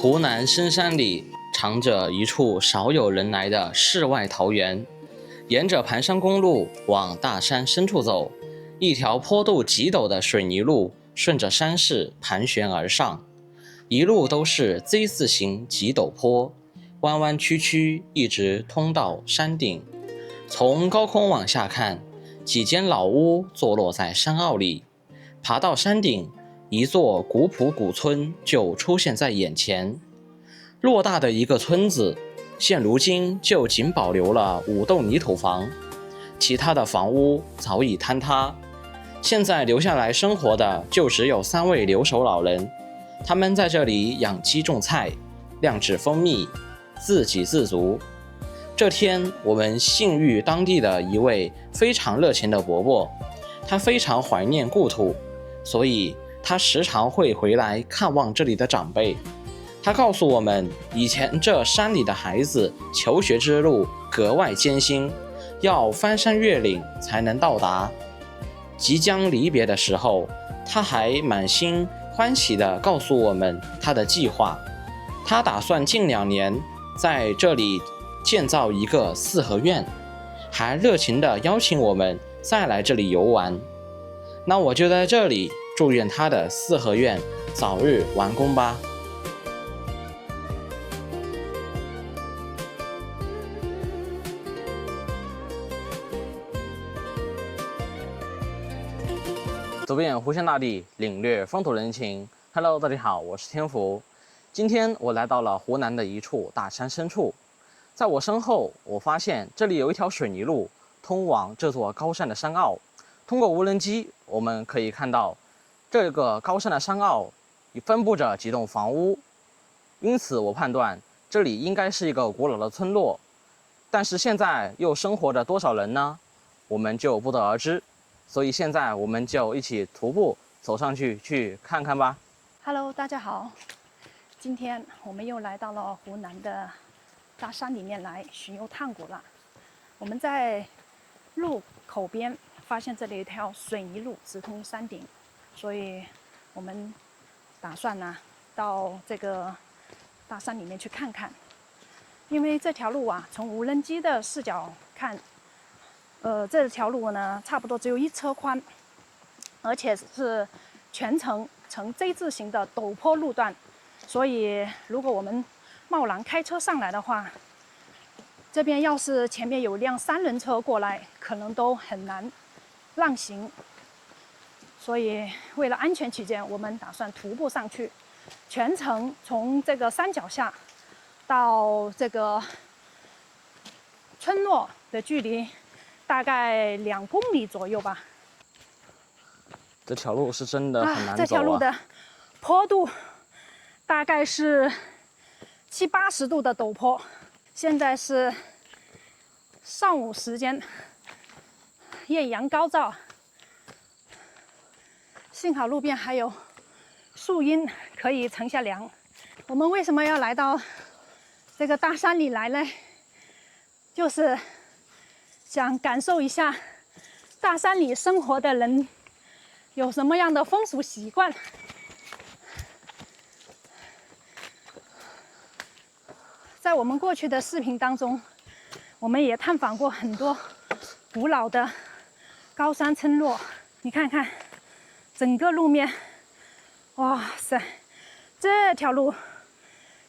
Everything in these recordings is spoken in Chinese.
湖南深山裡藏着一處少有人來的世外桃源，沿着盘山公路往大山深處走，一条坡度极陡的水泥路順着山勢盤旋而上，一路都是 Z 字形急陡坡，彎彎曲曲，一直通到山頂。從高空往下看，幾間老屋坐落在山坳裡，爬到山頂，一座古樸古村就出現在眼前。偌大的一個村子，現如今就僅保留了5棟泥土房，其他的房屋早已坍塌。現在留下來生活的就只有3位留守老人，他們在這裡養雞種菜，釀製蜂蜜，自給自足。這天，我們幸遇當地的一位非常熱情的伯伯，他非常懷念故土，所以他時常會回來看望這裡的長輩。他告訴我們，以前這山裡的孩子求學之路格外艱辛，要翻山越嶺才能到達。即將離別的時候，他還滿心歡喜地告訴我們他的計劃，他打算近2年在這裡建造一個4合院，還熱情地邀請我們再來這裡遊玩。那我就在這裡祝願他的4合院早日完工吧。走遍湖湘大地，領略風土人情。Hello， 大家好，我是天福。今天我來到了湖南的一處大山深處，在我身後，我發現這裡有一條水泥路通往這座高山的山坳。通過無人機，我們可以看到這個高山的山坳分布着幾棟房屋，因此我判斷這裡應該是一個古老的村落。但是現在又生活着多少人呢？我們就不得而知。所以現在我們就一起徒步走上去看看吧。Hello， 大家好，今天我们又来到了湖南的大山裡面來尋幽探古了。我們在路口邊發現這裡有一條水泥路直通山頂，所以我們打算呢到這個大山裡面去看看。因為這條路啊，從無人機的視角看，這條路呢，差不多只有1車寬，而且是全程呈 Z 字形的陡坡路段，所以如果我們貿然開車上來的話，這邊要是前面有輛3輪車過來，可能都很難讓行。所以為了安全起見，我們打算徒步上去，全程從這個山腳下到這個村落的距離大概2公里左右吧。這條路是真的很難走啊。这条路的坡度大概是70-80度的陡坡。現在是上午時間，豔陽高照，幸好路邊還有樹蔭可以乘下涼。我們為什麼要來到這個大山裡來呢？就是想感受一下大山裡生活的人有什麼樣的風俗習慣。在我們過去的視頻當中，我們也探訪過很多古老的高山村落。你看看整個路面，哇塞，這條路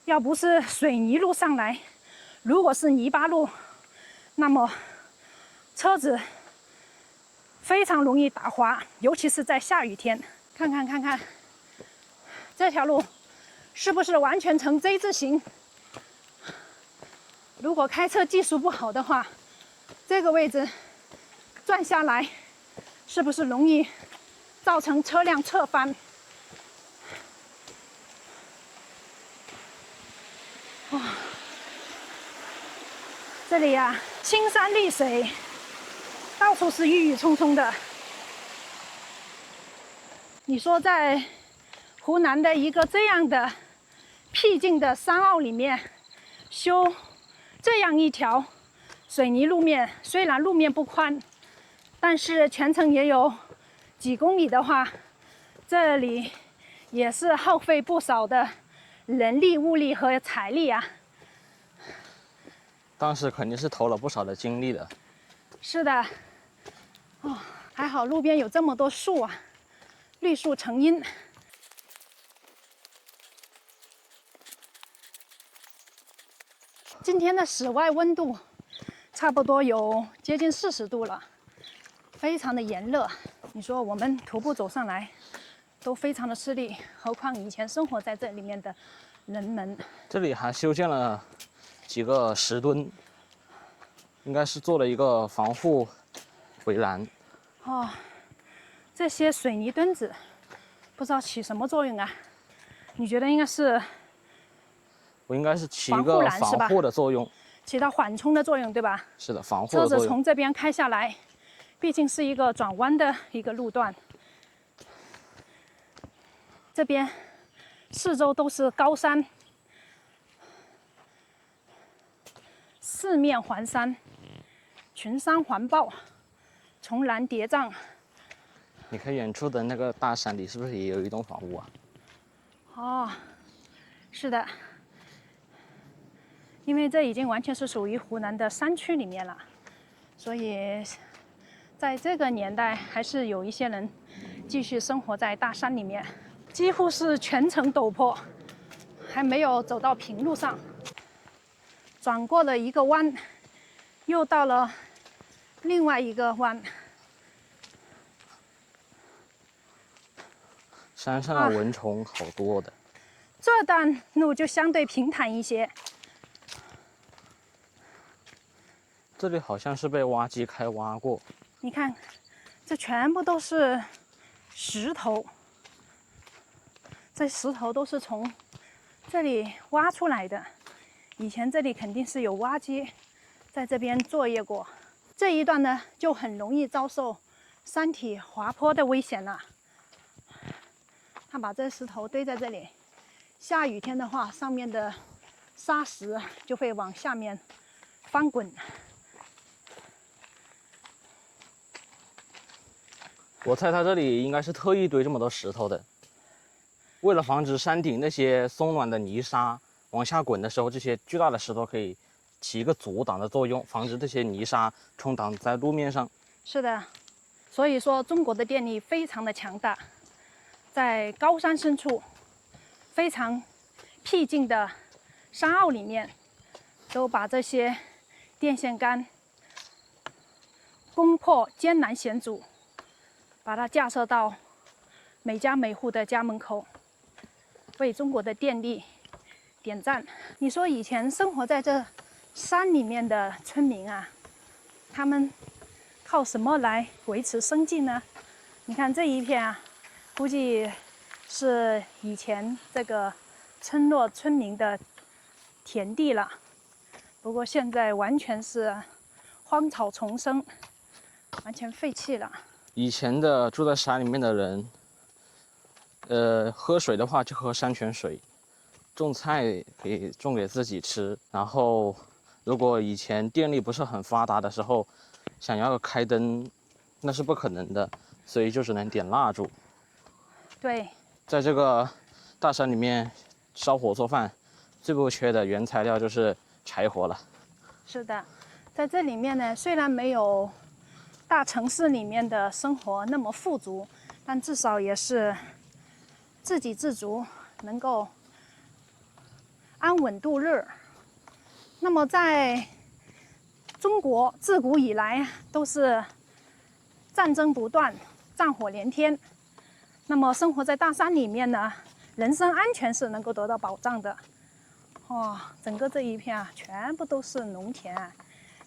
要不是水泥路上來，如果是泥巴路，那麼車子非常容易打滑，尤其是在下雨天。看看，這條路是不是完全呈 Z 字形？如果開車技術不好的話，這個位置轉下來，是不是容易造成車輛側翻？哇，這裡呀，青山綠水，到處是鬱鬱蔥蔥的。你說在湖南的一個這樣的僻靜的山坳裡面修這樣一條水泥路面，雖然路面不寬，但是全程也有幾公里的話，這裡也是耗費不少的人力、物力和財力啊。當時肯定是投了不少的精力的。是的，哦，還好路邊有這麼多樹啊，綠樹成蔭。今天的室外溫度差不多有接近40度了，非常的炎熱。你說我們徒步走上來都非常的吃力，何況以前生活在這裡面的人們。這裡還修建了幾個石墩，應該是做了一個防護圍欄。哦，這些水泥墩子不知道起什麼作用啊？你覺得应该是？我应该是起一个防護的作用，起到緩衝的作用，對吧？是的，防護的作用。車子從這邊開下來，畢竟是一個轉彎的一個路段。這邊四周都是高山，四面環山，群山環抱，重巒疊嶂。你看遠處的那個大山裡，是不是也有一棟房屋啊？哦，是的。因為這已經完全是屬於湖南的山區裡面了，所以在這個年代還是有一些人繼續生活在大山裡面，幾乎是全程陡坡，還沒有走到平路上。轉過了一個彎，又到了另外一個彎。山上的蚊蟲好多的。這段路就相對平坦一些。這裡好像是被挖機開挖過。你看，這全部都是石頭，這石頭都是從這裡挖出來的。以前這裡肯定是有挖機在這邊作業過。這一段呢，就很容易遭受山體滑坡的危險了。他把這石頭堆在這裡，下雨天的話，上面的沙石就會往下面翻滾。我猜他這裡應該是特意堆這麼多石頭的，為了防止山頂那些鬆軟的泥沙往下滾的時候，這些巨大的石頭可以起一個阻擋的作用，防止這些泥沙衝擋在路面上。是的，所以說中國的電力非常的強大，在高山深處、非常僻靜的山坳裡面，都把這些電線桿攻破艱難險阻，把它架設到每家每戶的家門口，為中國的電力點讚。你說以前生活在這山裡面的村民啊，他們靠什麼來維持生計呢？你看這一片啊，估計是以前這個村落村民的田地了，不過現在完全是荒草叢生，完全廢棄了。以前的住在山裡面的人，喝水的話就喝山泉水，種菜可以種給自己吃。然後，如果以前電力不是很發達的時候，想要開燈，那是不可能的，所以就只能點蠟燭。對，在這個大山裡面燒火做飯，最不缺的原材料就是柴火了。是的，在這裡面呢，雖然沒有大城市裡面的生活那麼富足，但至少也是自給自足，能夠安穩度日。那麼在中國自古以來都是戰爭不斷，戰火連天。那麼生活在大山裡面呢，人身安全是能夠得到保障的。哦，整個這一片啊，全部都是農田啊。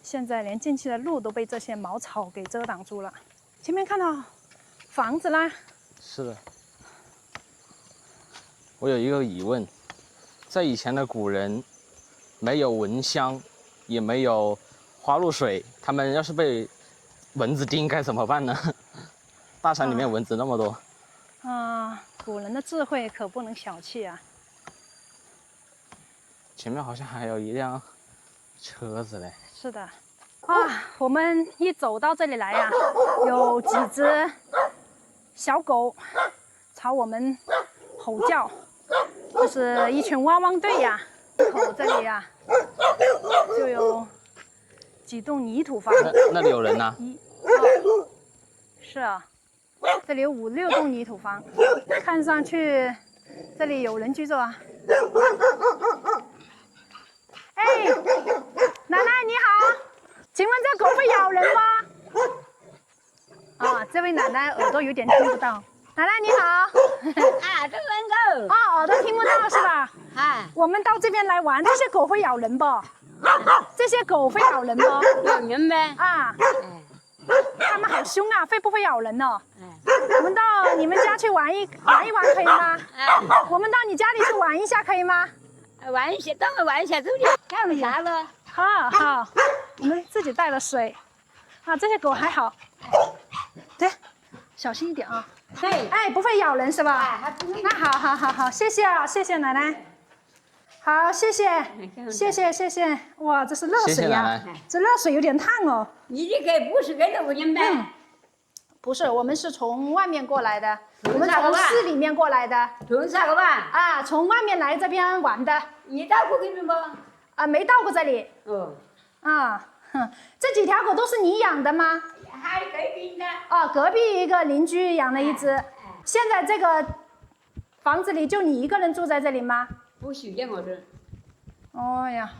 現在連進去的路都被這些茅草給遮擋住了。前面看到房子啦。是的。我有一個疑問，在以前的古人，沒有蚊香，也沒有花露水，他們要是被蚊子叮該怎麼辦呢？大山裡面蚊子那麼多。古人的智慧可不能小覷啊。前面好像還有一輛車子嘞。是的，我們一走到這裡來呀，有幾隻小狗朝我們吼叫，這是一群汪汪隊呀，口这里呀就有几栋泥土房。那里有人呢？是啊，这里有5、6栋泥土房，看上去这里有人居住啊。哎，奶奶你好，请問這狗會咬人嗎？啊，這位奶奶耳朵有點聽不到。奶奶你好。啊，都能夠。啊，耳朵聽不到是吧？啊，我們到這邊來玩，這些狗會咬人不？這些狗會咬人不？咬人唄。啊，它們好兇啊，會不會咬人呢？嗯。我們到你們家去玩一玩可以嗎？我們到你家裡去玩一下可以嗎？玩一下，等會玩一下走的，看為啥了？好，我們自己帶了水。啊，這些狗還好。对，小心一點啊。對。哎，不會咬人是吧？還不會。那好，謝謝啊，謝謝奶奶。好，謝謝。哇，這是熱水呀，這熱水有點燙哦。你這個不是跟着我們唄？不是，我們是從外面過來的，我們從市裡面過來的。從啥個玩？啊，從外面來這邊玩的。你到過這邊不？啊，沒到過這裡。哦。啊，這幾條狗都是你養的嗎？還是隔壁的。哦，隔壁一個鄰居養了一隻。現在這個房子裡就你一個人住在這裡嗎？不許見我這。哦呀，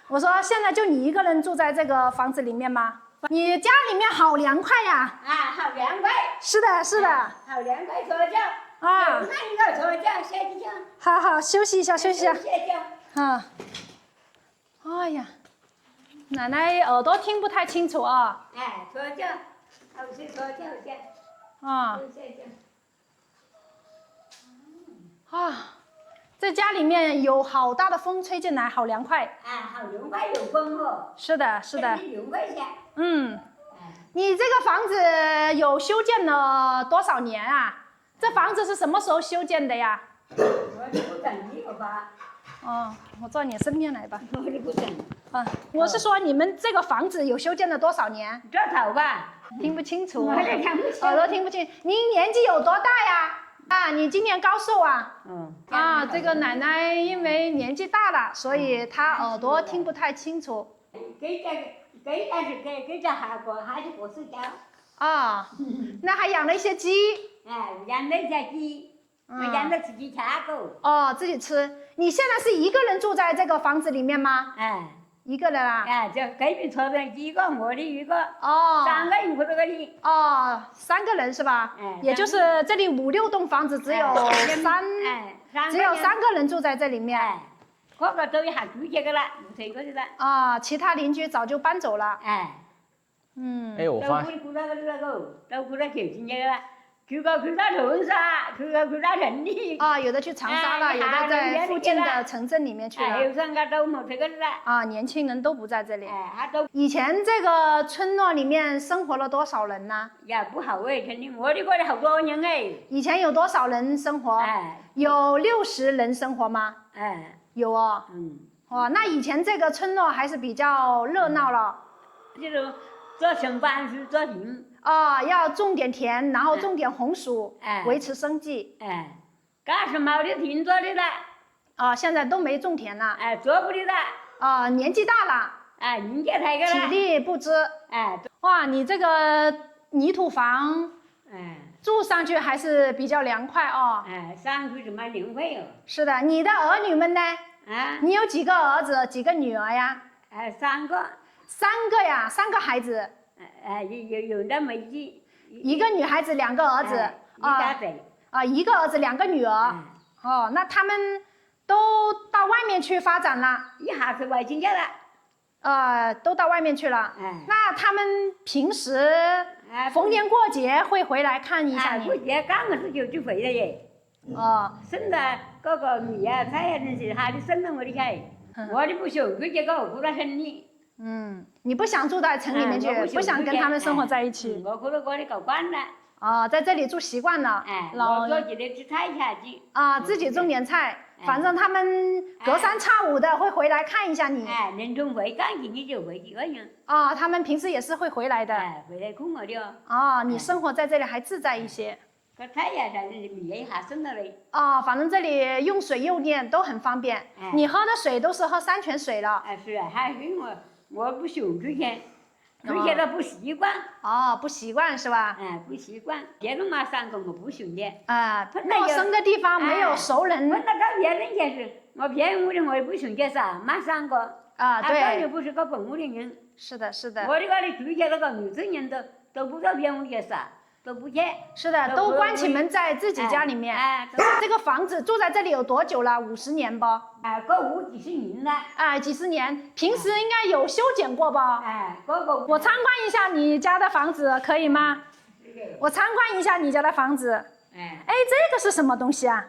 我說現在就你一個人住在這個房子裡面嗎？你家裡面好涼快呀！啊，好涼快。是的。好涼快，坐覺。啊。那你要坐覺，歇一覺。好，休息一下。歇覺。啊。哎呀，奶奶耳朵聽不太清楚啊。哎，坐覺，好些坐覺些。啊。啊。這家裡面有好大的風吹進來，好涼快。啊，好涼快，有風哦。是的。涼快些。你這個房子有修建了多少年啊？這房子是什麼時候修建的呀？我就不整這個吧。哦，我坐你身邊來吧。我就不整。啊，我是說你們這個房子有修建了多少年？這頭吧。聽不清楚。我也聽不清。耳朵聽不清。您年紀有多大呀？啊，你今年高壽啊？啊，這個奶奶因為年紀大了，所以她耳朵聽不太清楚。給這還是不睡覺。啊，那還養了一些雞。哎，養了一些雞，我養了自己吃狗。哦，自己吃。你現在是一個人住在這個房子裡面嗎？哎，一個人啊。哎，就隔壁坐着幾個，我的一個。哦。3個人或者這裡。哦，3個人是吧？也就是這裡5、6棟房子只有3個人住在這裡面。個個都還住這個了，不退過去了。啊，其他鄰居早就搬走了。哎。哎，我發現。都過來去進這個了，去到長沙，去到城裡。啊，有的去長沙了，有的在附近的城鎮裡面去了。有3個都沒退過去了。啊，年輕人都不在這裡。哎，都。以前這個村落裡面生活了多少人呢？也不好哎，肯定我的過來好多人哎。以前有多少人生活？有60人生活嗎？有哦。哦，那以前這個村落還是比較熱鬧了。這種做成辦事做田。哦，要種點田，然後種點紅薯，維持生計。幹什麼的田做的了？啊，現在都沒種田了。做不的了。啊，年紀大了。年紀太大了。體力不支。哇，你這個泥土房，住上去還是比較涼快哦。上去就蠻涼快哦。是的，你的兒女們呢？你有幾個兒子，幾個女兒呀？3個。3個呀，3個孩子。有那麼一個女孩子，2個兒子。一個兒子，2個女兒。哦，那他們都到外面去發展了。一下子外進去了。都到外面去了。那他們平時逢年過節會回來看一下你。過節剛個時就回來耶。生的各個米啊菜啊那些，他的生了我的菜，我的不想回這個過來城裡。你不想住在城裡面去，不想跟他們生活在一起。我過來搞慣了。在這裡住習慣了。我自己的吃菜下去。自己種點菜，反正他們隔三差五的會回來看一下你。年終回乾淨你就回幾個人。他們平時也是會回來的。回來看我的。你生活在這裡還自在一些。个菜呀，反正米一下省了嘞。哦，反正这里用水用电都很方便。你喝的水都是喝山泉水了。是啊，还因为我不学之前都不習慣。哦，不習慣是吧？不習慣。別人嘛3個我不學的。陌生的地方沒有熟人。碰到別人就是我騙我的，我也不學的噻，馬3個。對。他就不是個本屋的人。是的，是的。我的住家那個女真人都不知道騙我的噻。都不去，是的，都關起門在自己家裡面。這個房子住在這裡有多久了？50年不？個屋幾十年了。幾十年，平時應該有修剪過吧？我參觀一下你家的房子，可以嗎？我參觀一下你家的房子。這個是什麼東西啊？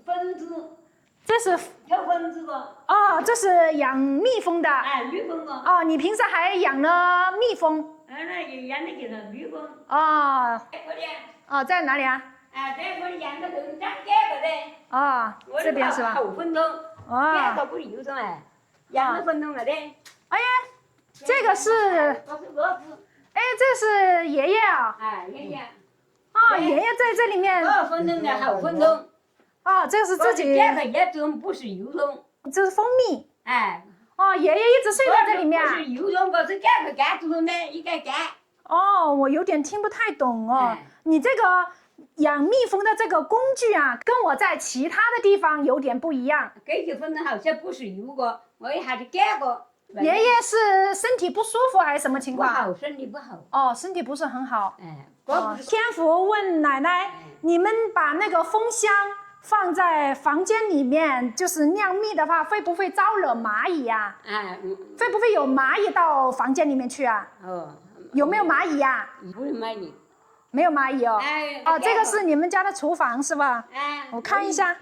蜂子。這是跳蜂子的。哦，這是養蜜蜂的。蜜蜂的。哦，你平時還養了蜜蜂？那養的就是蜜蜂。哦。哦，在哪裡啊？在我養的都是長這個的。哦，這邊是吧？後蜂洞。這個不是有種養了蜂洞了的。哎呀，這個是。這是爺爺啊。爺爺。爺爺在這裡面。蜂洞的後蜂洞。這是自己。這個也種不是油種。這是蜂蜜。爺爺一直睡在這裡面。不是油種，我是這個乾種的，一個乾。我有點聽不太懂哦。你這個養蜜蜂的這個工具啊，跟我在其他的地方有點不一樣。這個蜂洞好像不是油過，我一下子乾過。爺爺是身體不舒服還是什麼情況？不好，身體不好。身體不是很好。天福問奶奶，你們把那個蜂箱放在房間裡面，就是釀蜜的話，會不會招惹螞蟻呀？會不會有螞蟻到房間裡面去啊？有沒有螞蟻呀？不是螞蟻，沒有螞蟻哦。這個是你們家的廚房是吧？我看一下。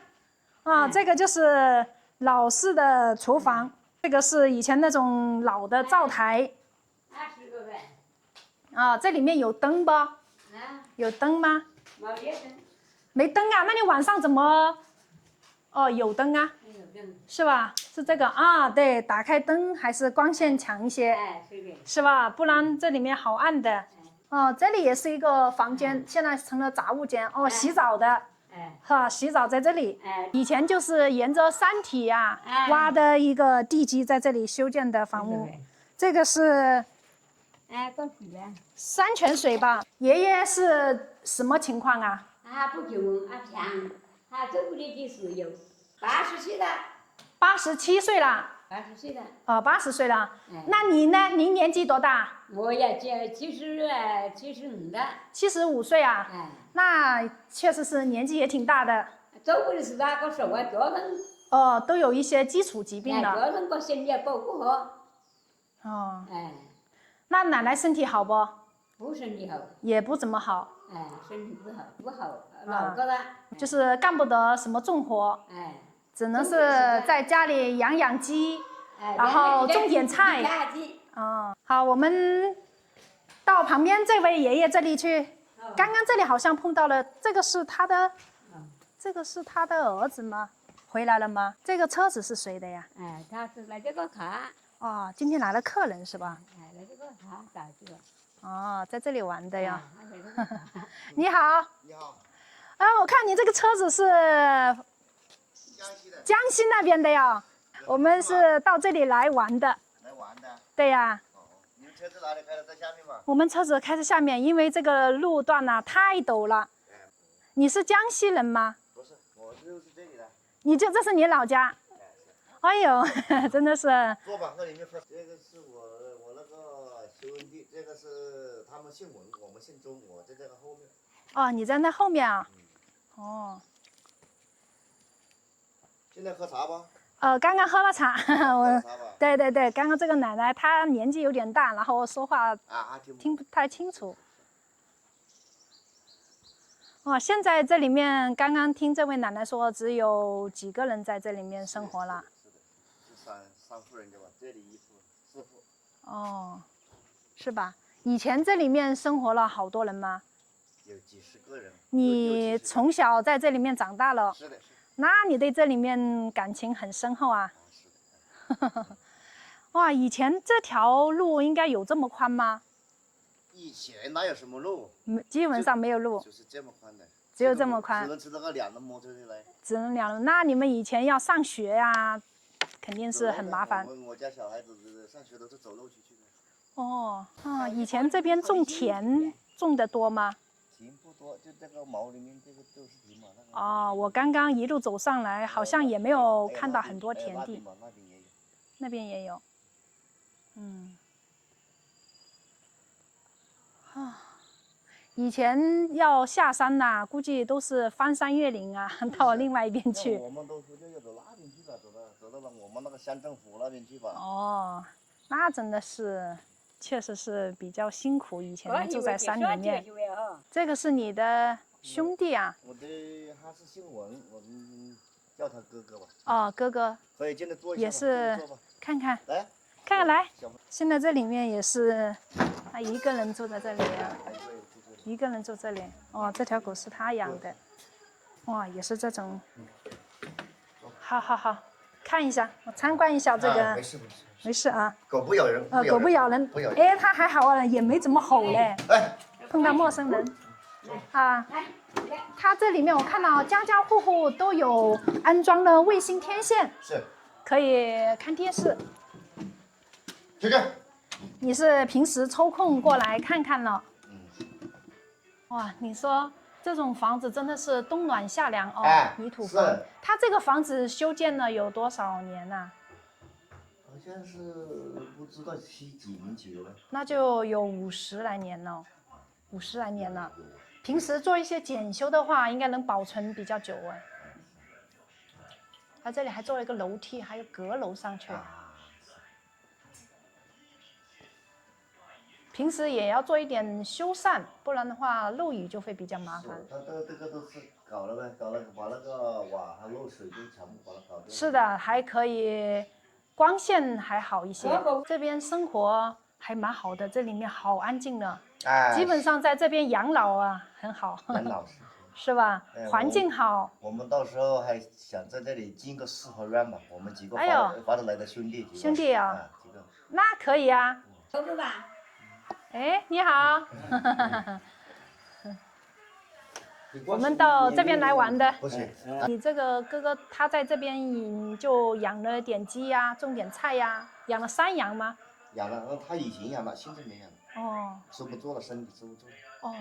這個就是老式的廚房，這個是以前那種老的灶台。這裡面有燈不？有燈嗎？沒燈啊，那你晚上怎麼？有燈啊，是吧？是這個對，打開燈還是光線強一些，是吧？不然這裡面好暗的。這裡也是一個房間，現在成了雜物間。洗澡的，洗澡在這裡。以前就是沿着山體啊挖的一個地基，在這裡修建的房屋。這個是山泉水吧？爺爺是什麼情況啊？不窮，強，他走的就是有80歲了。87歲了。80歲了。80歲了。那你呢？您年紀多大？我也75了。75歲啊？那確實是年紀也挺大的。走的是那個時候腳疼。都有一些基礎疾病了。腳疼個身體保不好。那奶奶身體好不？不身體好。也不怎麼好。身體不好，老個了。就是幹不得什麼重活。只能是在家裡養雞，然後種點菜。好，我們到旁邊這位爺爺這裡去。剛剛這裡好像碰到了，這個是他的兒子嗎？回來了嗎？這個車子是誰的呀？他是來這個卡。今天來了客人是吧？來這個卡打這個。在這裡玩的呀。你好。你好。我看你這個車子是江西那邊的呀。我們是到這裡來玩的。來玩的。對呀。你們車子哪裡開的？在下面嗎？我們車子開在下面，因為這個路段啊太陡了。你是江西人嗎？不是，我就是這裡的。這是你老家？哎呦，真的是。坐板和裡面分。這個是我那個修文地，這個是他們姓文，我們姓鍾，我在這個後面。你在那後面啊？現在喝茶吧？剛剛喝了茶。對，剛剛這個奶奶她年紀有點大，然後說話聽不太清楚。現在這裡面剛剛聽這位奶奶說，只有幾個人在這裡面生活了。是三戶人家吧？這裡一戶，4戶。是吧？以前這裡面生活了好多人嗎？有幾十個人。你從小在這裡面長大了？是的。那你對這裡面感情很深厚啊？是的。哇，以前這條路應該有這麼寬嗎？以前哪有什麼路？基本上沒有路，就是這麼寬的，只有這麼寬，只能騎那個2輪摩托車來。只能2輪。那你們以前要上學呀，肯定是很麻煩。我家小孩子上學都是走路去的。哦，以前這邊種田種的多嗎？田不多，就這個毛裡面这個都是田嘛。哦，我剛剛一路走上來，好像也沒有看到很多田地。那邊也有。以前要下山呐，估計都是翻山越嶺啊，到另外一邊去。我們都說就要走那邊去吧，走到了我們那個鄉政府那邊去吧。哦，那真的是，確實是比較辛苦。以前住在山裡面。這個是你的兄弟啊？我的他是姓文，我們叫他哥哥吧。哦，哥哥。可以进来坐一下。也是，看看。來。看看來。現在這裡面也是，他一個人住在這裡啊。一個人住這裡。哦，這條狗是他養的。哇，也是這種。好好好，看一下，我參觀一下這個。沒事沒事。沒事啊。狗不咬人。狗不咬人。哎，它還好啊，也沒怎麼吼嘞。碰到陌生人。啊。它這裡面我看到家家戶戶都有安裝了衛星天線。是。可以看電視。這個。你是平時抽空過來看看了？哇，你說這種房子真的是冬暖夏涼哦，泥土房。它這個房子修建了有多少年啊？好像是不知道幾年幾了。那就有50來年了，50來年了。平時做一些檢修的話，應該能保存比較久啊。它這裡還做了一個樓梯，還有閣樓上去。平時也要做一點修繕，不然的話漏雨就會比較麻煩。它這個都是搞了唄，把那個瓦和漏水就全部把它搞掉。是的，還可以，光線還好一些。這邊生活還蠻好的，這裡面好安靜的。基本上在這邊養老啊，很好。養老是吧？環境好。我們到時候還想在這裡建個4合院吧，我們幾個划得來的兄弟。兄弟啊，那可以啊。哥哥吧。哎，你好，我們到這邊來玩的。不是，你這個哥哥他在這邊就養了點雞呀，種點菜呀，養了山羊嗎？養了，他以前養了，現在沒養了。哦。吃不做了，身體吃不做。哦。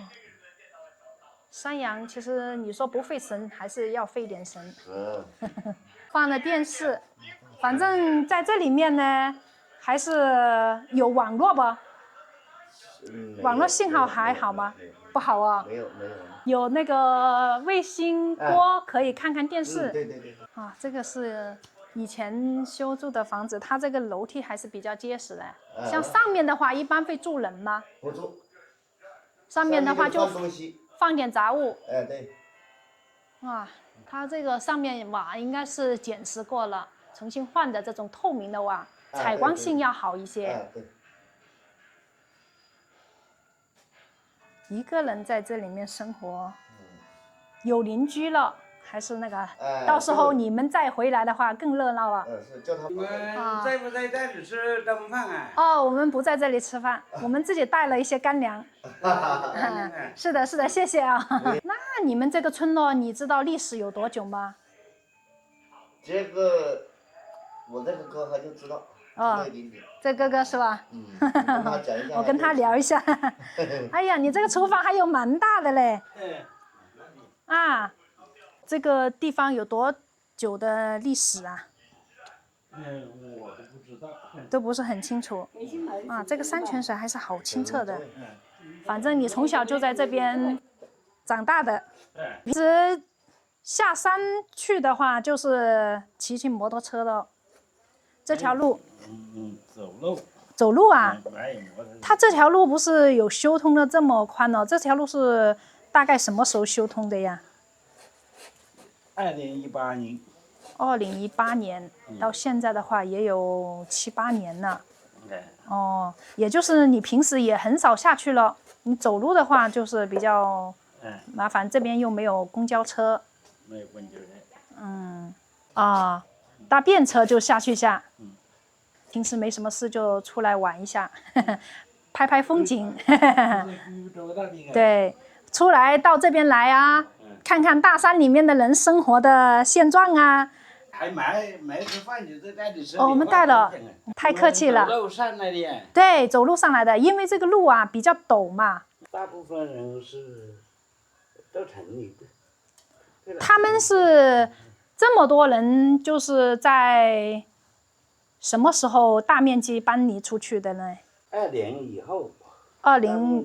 山羊其實你說不費神，還是要費點神。放了電視，反正在這裡面呢，還是有網絡吧。網絡信號還好嗎？不好啊。沒有。有那個衛星鍋可以看看電視。對。啊，這個是以前修築的房子，它這個樓梯還是比較結實的。像上面的話，一般會住人嗎？不住。上面的話就放點雜物。對。哇，它這個上面瓦應該是剪石過了，重新換的這種透明的瓦，採光性要好一些。對。一個人在這裡面生活，有鄰居了，還是那個？到時候你們再回來的話更熱鬧了。你們在不在這裡吃中飯啊？哦，我們不在這裡吃飯，我們自己帶了一些乾糧。是的，謝謝啊。那你們這個村落，你知道歷史有多久嗎？這個，我這個哥他就知道。哦，這哥哥是吧？我跟他聊一下。哎呀，你這個廚房還有蠻大的嘞。啊，這個地方有多久的歷史啊？我都不知道。都不是很清楚。啊，這個山泉水還是好清澈的。反正你從小就在這邊長大的。平時下山去的話，就是騎摩托車的。這條路。走路啊，它這條路不是有修通的這麼寬哦？這條路是大概什麼時候修通的呀？2018年。2018年到現在的話也有7、8年了。哦，也就是你平時也很少下去了。你走路的話就是比較麻煩，這邊又沒有公交車。沒有公交車。搭便車就下去下。平時沒什麼事就出來玩一下，拍拍風景。对，对，出来到这边来啊，看看大山裡面的人生活的現狀啊。還買吃飯就在這裡吃。哦，我們帶了，太客氣了。走路上來的。對，走路上來的，因為這個路啊比較陡嘛。大部分人是都城裡的。他們是這麼多人，就是在什麼時候大面積搬離出去的呢2年以後。20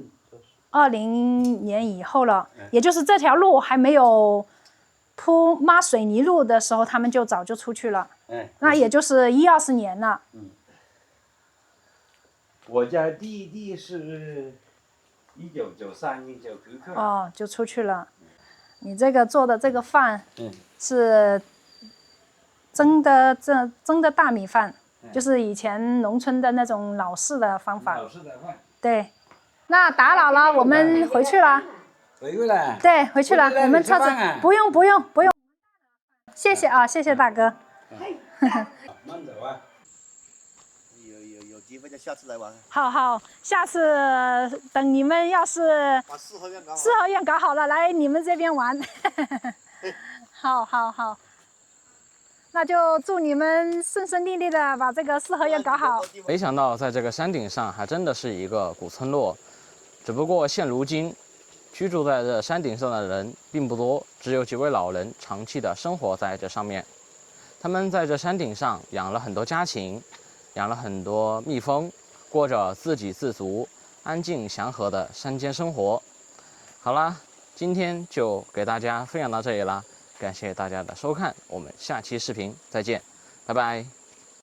年以後了，也就是這條路還沒有抹水泥路的時候，他們就早就出去了。那也就是20年了。我家弟弟是1993、1999。哦，就出去了。你這個做的這個飯，是蒸的大米飯，就是以前農村的那種老式的方法。老式的飯。對。那打擾了，我們回去了。回去了。對，回去了。我們車子不用，謝謝啊，謝謝大哥。慢走啊。有機會就下次來玩。好，下次等你們要是把四合院搞好了，來你們這邊玩。好，那就祝你們順利利的把這個四合院搞好。沒想到在這個山頂上還真的是一個古村落，只不過現如今居住在這山頂上的人並不多，只有幾位老人長期的生活在這上面。他們在這山頂上養了很多家禽，養了很多蜜蜂，過着自給自足、安靜祥和的山間生活。好啦，今天就給大家分享到這裡啦，感謝大家的收看，我們下期視頻再見，拜拜。